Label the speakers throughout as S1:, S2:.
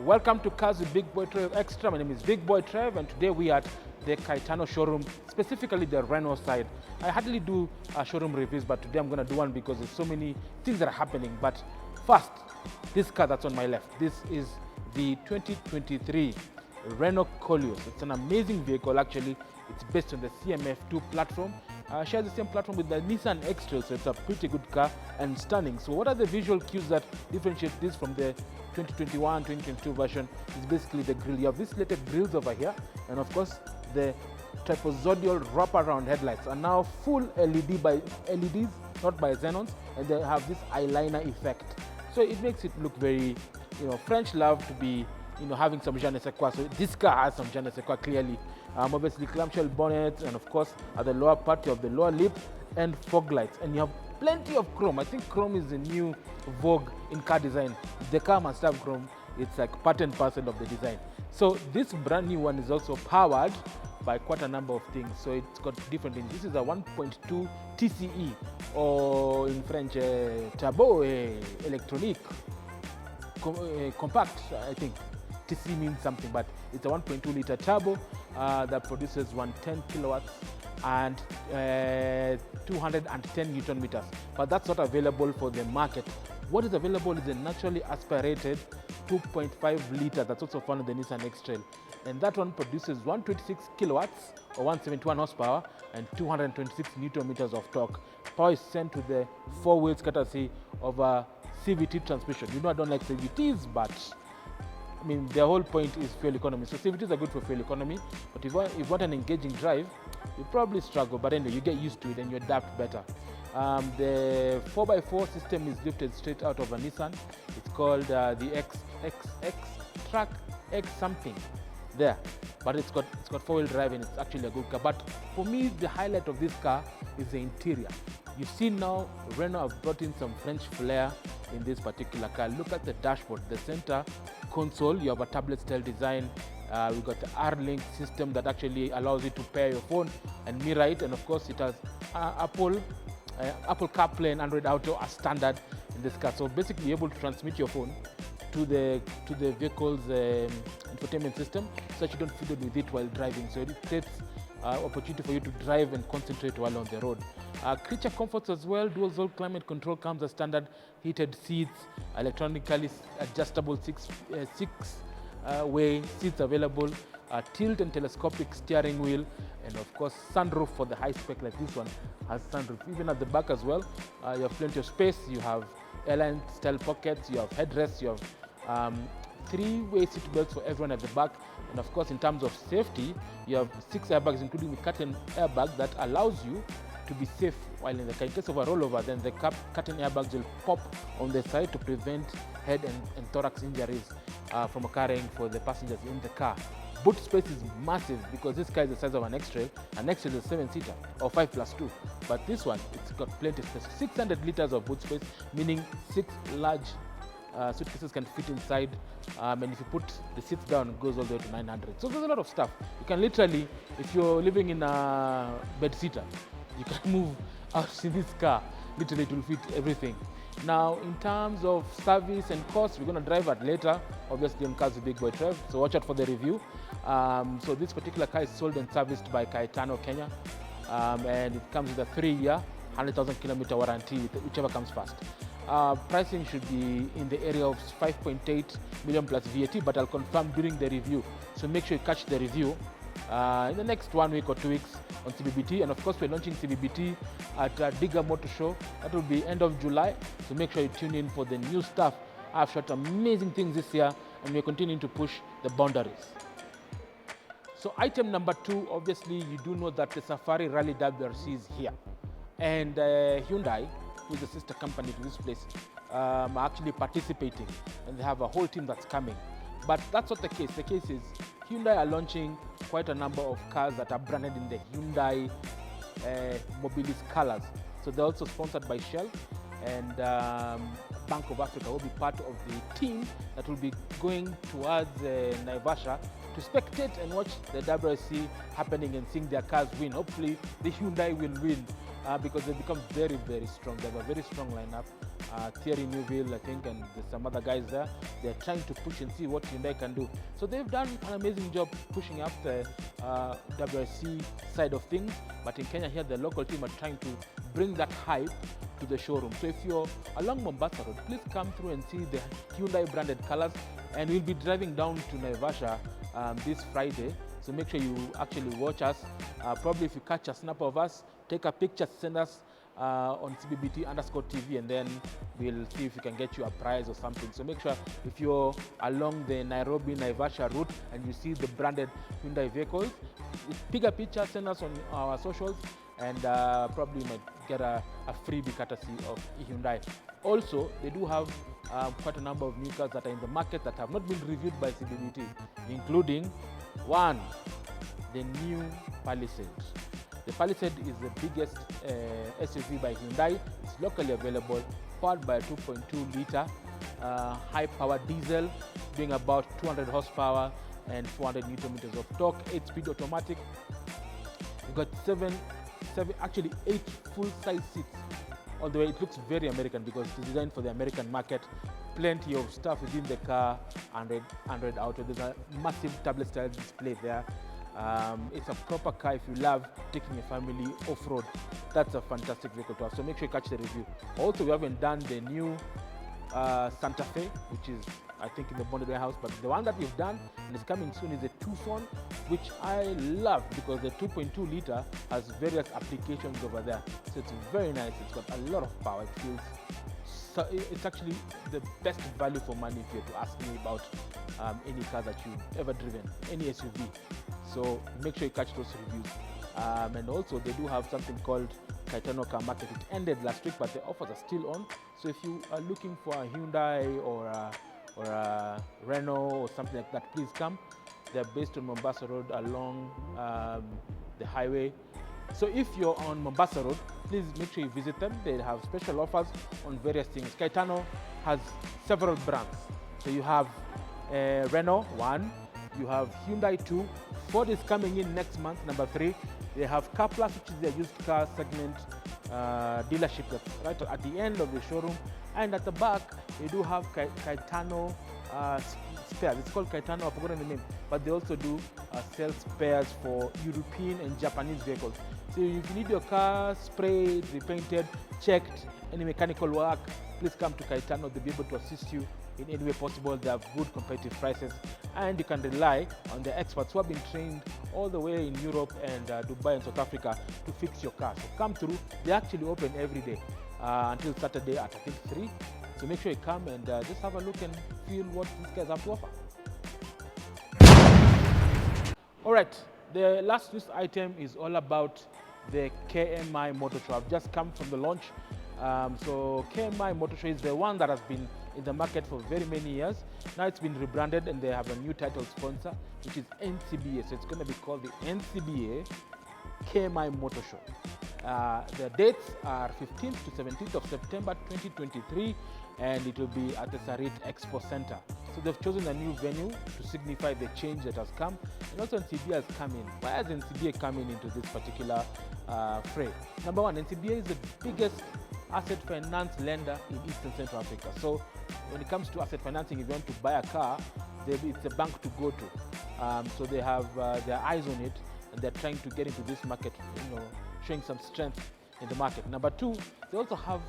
S1: Welcome to Cars with Big Boy Trev Extra. My name is Big Boy Trev, and today we are at the Caetano showroom, specifically the Renault side. I hardly do showroom reviews, but today I'm going to do one because there's so many things that are happening. But first, this car that's on my left, this is the 2023 Renault Koleos. It's an amazing vehicle, actually. It's based on the CMF2 platform. Shares the same platform with the Nissan Xtra, so it's a pretty good car and stunning. So what are the visual cues that differentiate this from the 2021, 2022 version? Is basically the grille. You have these slated grills over here, and of course the trapezoidal wraparound headlights are now full LED by LEDs, not by xenons, and they have this eyeliner effect. So it makes it look very, French love to be, having some je ne sais quoi. So this car has some je ne sais quoi clearly. Obviously clamshell bonnet, and of course at the lower part you have the lower lip and fog lights, and you have plenty of chrome. I think chrome is the new vogue in car design. The car must have chrome. It's like part and parcel of the design. So this brand new one is also powered by quite a number of things. So it's got different things. This is a 1.2 TCE, or in French, turbo électronique compact, I think. TC means something, but it's a 1.2 liter turbo that produces 110 kilowatts and 210 Newton meters. But that's not available for the market. What is available is a naturally aspirated 2.5 liter that's also found in the Nissan Xtra. And that one produces 126 kilowatts or 171 horsepower and 226 Newton meters of torque. Power is sent to the four wheels courtesy of a CVT transmission. I don't like CVTs, but I mean, the whole point is fuel economy. So CVTs are good for fuel economy, but if you want an engaging drive, you probably struggle, but anyway, you get used to it and you adapt better. The 4x4 system is lifted straight out of a Nissan. It's called the Xtra X something there, but it's got four-wheel drive and it's actually a good car. But for me, the highlight of this car is the interior. You see now, Renault have brought in some French flair in this particular car. Look at the dashboard, the center console. You have a tablet-style design. We've got the R-Link system that actually allows you to pair your phone and mirror it. And of course, it has Apple CarPlay and Android Auto as standard in this car. So basically, you're able to transmit your phone to the vehicle's infotainment system, so that you don't fiddle with it while driving. So it creates opportunity for you to drive and concentrate while on the road. Creature comforts as well. Dual zone climate control comes as standard. Heated seats, electronically adjustable six-way seats available. Tilt and telescopic steering wheel, and of course sunroof for the high spec like this one has sunroof. Even at the back as well, you have plenty of space. You have airline style pockets. You have headrests. You have three-way seat belts for everyone at the back. And of course, in terms of safety, you have 6 airbags, including the curtain airbag that allows you to be safe while in the car. In case of a rollover, then the curtain airbags will pop on the side to prevent head and thorax injuries from occurring for the passengers in the car. Boot space is massive because this car is the size of an Xtra. An Xtra is a 7-seater or 5+2. But this one, it's got plenty of space. 600 liters of boot space, meaning 6 large suitcases can fit inside, and if you put the seats down, it goes all the way to 900. So there's a lot of stuff. You can literally, if you're living in a bed-seater, you can move out in this car. Literally, it will fit everything. Now, in terms of service and cost, we're going to drive it later, obviously on Cars with Big Boy Trev, so watch out for the review. So this particular car is sold and serviced by Caetano, Kenya, and it comes with a 3-year, 100,000 kilometer warranty, whichever comes first. Pricing should be in the area of 5.8 million plus VAT, but I'll confirm during the review. So make sure you catch the review in the next 1 week or 2 weeks on CBBT. And of course, we're launching CBBT at Bigger MotorShow. That will be end of July. So make sure you tune in for the new stuff. I've shot amazing things this year, and we're continuing to push the boundaries. So item number 2, obviously, you do know that the Safari Rally WRC is here. And Hyundai, who is the sister company to this place, are actually participating, and they have a whole team that's coming. But that's not the case. The case is Hyundai are launching quite a number of cars that are branded in the Hyundai Mobilis colors. So they're also sponsored by Shell, and Bank of Africa will be part of the team that will be going towards Naivasha to spectate and watch the WRC happening and seeing their cars win. Hopefully the Hyundai will win because they become very, very strong. They have a very strong lineup. Thierry Neuville, I think, and there's some other guys there. They're trying to push and see what Hyundai can do. So they've done an amazing job pushing up the WRC side of things. But in Kenya here, the local team are trying to bring that hype to the showroom. So if you're along Mombasa Road, please come through and see the Hyundai branded colors. And we'll be driving down to Naivasha this Friday. So make sure you actually watch us. Probably if you catch a snap of us, take a picture, send us on CBBT_TV, and then we'll see if we can get you a prize or something. So make sure if you're along the Nairobi-Naivasha route and you see the branded Hyundai vehicles, take a picture, send us on our socials, and probably might get a freebie courtesy of Hyundai. Also, they do have quite a number of new cars that are in the market that have not been reviewed by CBBT, including one, the new Palisade. The Palisade is the biggest SUV by Hyundai. It's locally available, powered by a 2.2-liter high-power diesel, doing about 200 horsepower and 400 newton meters of torque, 8-speed automatic. You've got actually 8 full-size seats. All the way, it looks very American because it's designed for the American market. Plenty of stuff within the car, Android Auto. There's a massive tablet-style display there. It's a proper car if you love taking your family off-road. That's a fantastic vehicle to have. So make sure you catch the review. Also, we haven't done the new Santa Fe, which is, I think, in the bonded warehouse. But the one that we've done and is coming soon is the Tucson, which I love because the 2.2-liter has various applications over there. So it's very nice. It's got a lot of power. It feels so. It's actually the best value for money if you're to ask me about any car that you've ever driven, any SUV. So make sure you catch those reviews. And also, they do have something called Caetano Car Market. It ended last week, but the offers are still on. So if you are looking for a Hyundai or a Renault or something like that, please come. They're based on Mombasa Road along the highway. So if you're on Mombasa Road, please make sure you visit them. They have special offers on various things. Caetano has several brands. So you have Renault 1, you have Hyundai 2, Ford is coming in next month, number 3. They have Car Plus, which is their used car segment dealership that's right at the end of the showroom. And at the back, they do have Caetano spares. It's called Caetano, I've forgotten the name. But they also do sell spares for European and Japanese vehicles. So if you need your car sprayed, repainted, checked, any mechanical work, please come to Caetano. They'll be able to assist you in any way possible. They have good competitive prices, and you can rely on the experts who have been trained all the way in Europe and Dubai and South Africa to fix your car. So come through. They actually open every day until Saturday at I think 3. So make sure you come and just have a look and feel what these guys have to offer. All right, the last news item is all about the KMI MotorShow. I've just come from the launch. So KMI MotorShow is the one that has been in the market for very many years. Now it's been rebranded and they have a new title sponsor, which is NCBA. So it's going to be called the NCBA-KMI MotorShow. The dates are 15th to 17th of September 2023, and it will be at the Sarit Expo Center. So they've chosen a new venue to signify the change that has come, and also NCBA has come in. Why has NCBA come in into this particular fray? Number one, NCBA is the biggest asset finance lender in East and Central Africa. So when it comes to asset financing, if you want to buy a car, it's a bank to go to. So they have their eyes on it, and they're trying to get into this market, showing some strength in the market. Number two, they also have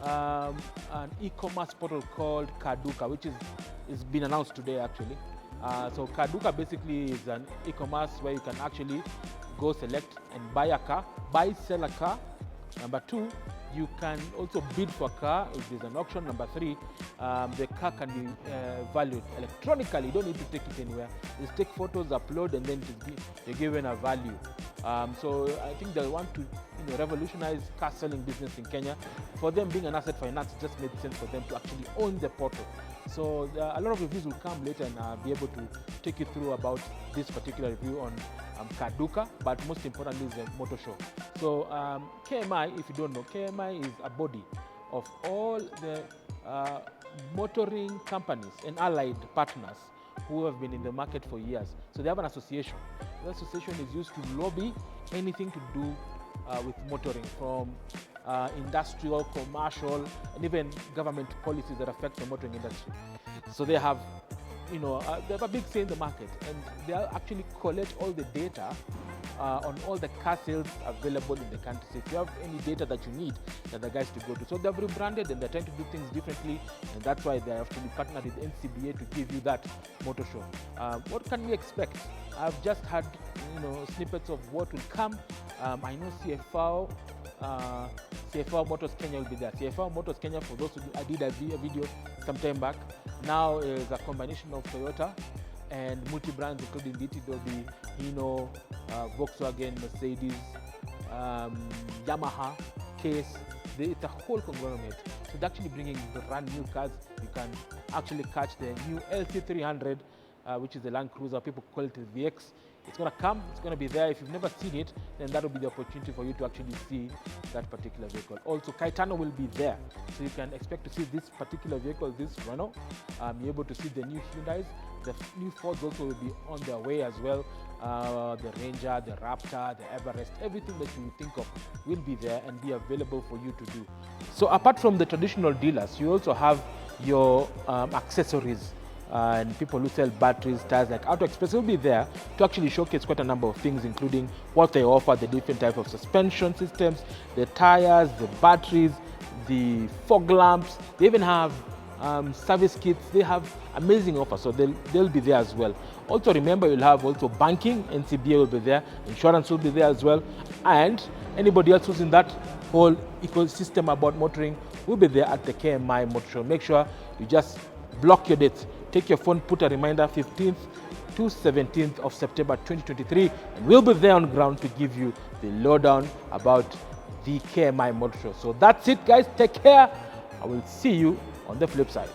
S1: an e-commerce portal called Kaduka, which is been announced today actually. So Kaduka basically is an e-commerce where you can actually go select and buy a car, sell a car. Number two, you can also bid for a car if there's an auction. Number three, the car can be valued electronically. You don't need to take it anywhere. Just take photos, upload, and then you're given a value. So I think they want to revolutionize car selling business in Kenya. For them, being an asset finance, it just made sense for them to actually own the portal. So a lot of reviews will come later, and I'll be able to take you through about this particular review on Kaduka, but most importantly is the MotorShow. So KMI, if you don't know, KMI is a body of all the motoring companies and allied partners who have been in the market for years. So they have an association. The association is used to lobby anything to do with motoring, from industrial, commercial, and even government policies that affect the motoring industry. So they have, they have a big say in the market, and they actually collect all the data on all the car sales available in the country. So if you have any data that you need, they're the guys to go to. So they've rebranded and they're trying to do things differently, and that's why they have to be partnered with NCBA to give you that motor show. What can we expect? I've just had snippets of what will come. I know CFR Motors Kenya will be there. CFR Motors Kenya, for those who I did a video some time back, now is a combination of Toyota and multi-brands, including DT, there'll be Hino, Volkswagen, Mercedes, Yamaha, Case. It's a whole conglomerate. So they're actually bringing brand new cars. You can actually catch the new LC300, which is the Land Cruiser. People call it the VX. It's going to come, it's going to be there. If you've never seen it, then that will be the opportunity for you to actually see that particular vehicle. Also, Caetano will be there. So you can expect to see this particular vehicle, this Renault. You're able to see the new Hyundais. The new Fords also will be on their way as well. The Ranger, the Raptor, the Everest, everything that you think of will be there and be available for you to do. So apart from the traditional dealers, you also have your accessories. And people who sell batteries, tires, like Auto Express will be there to actually showcase quite a number of things, including what they offer, the different types of suspension systems, the tires, the batteries, the fog lamps. They even have service kits. They have amazing offers, so they'll be there as well. Also remember, you'll have also banking, NCBA will be there, insurance will be there as well, and anybody else who's in that whole ecosystem about motoring will be there at the KMI MotorShow. Make sure you just block your dates. Take your phone, put a reminder, 15th to 17th of September 2023, and we'll be there on ground to give you the lowdown about the KMI MotorShow. So that's it, guys. Take care. I will see you on the flip side.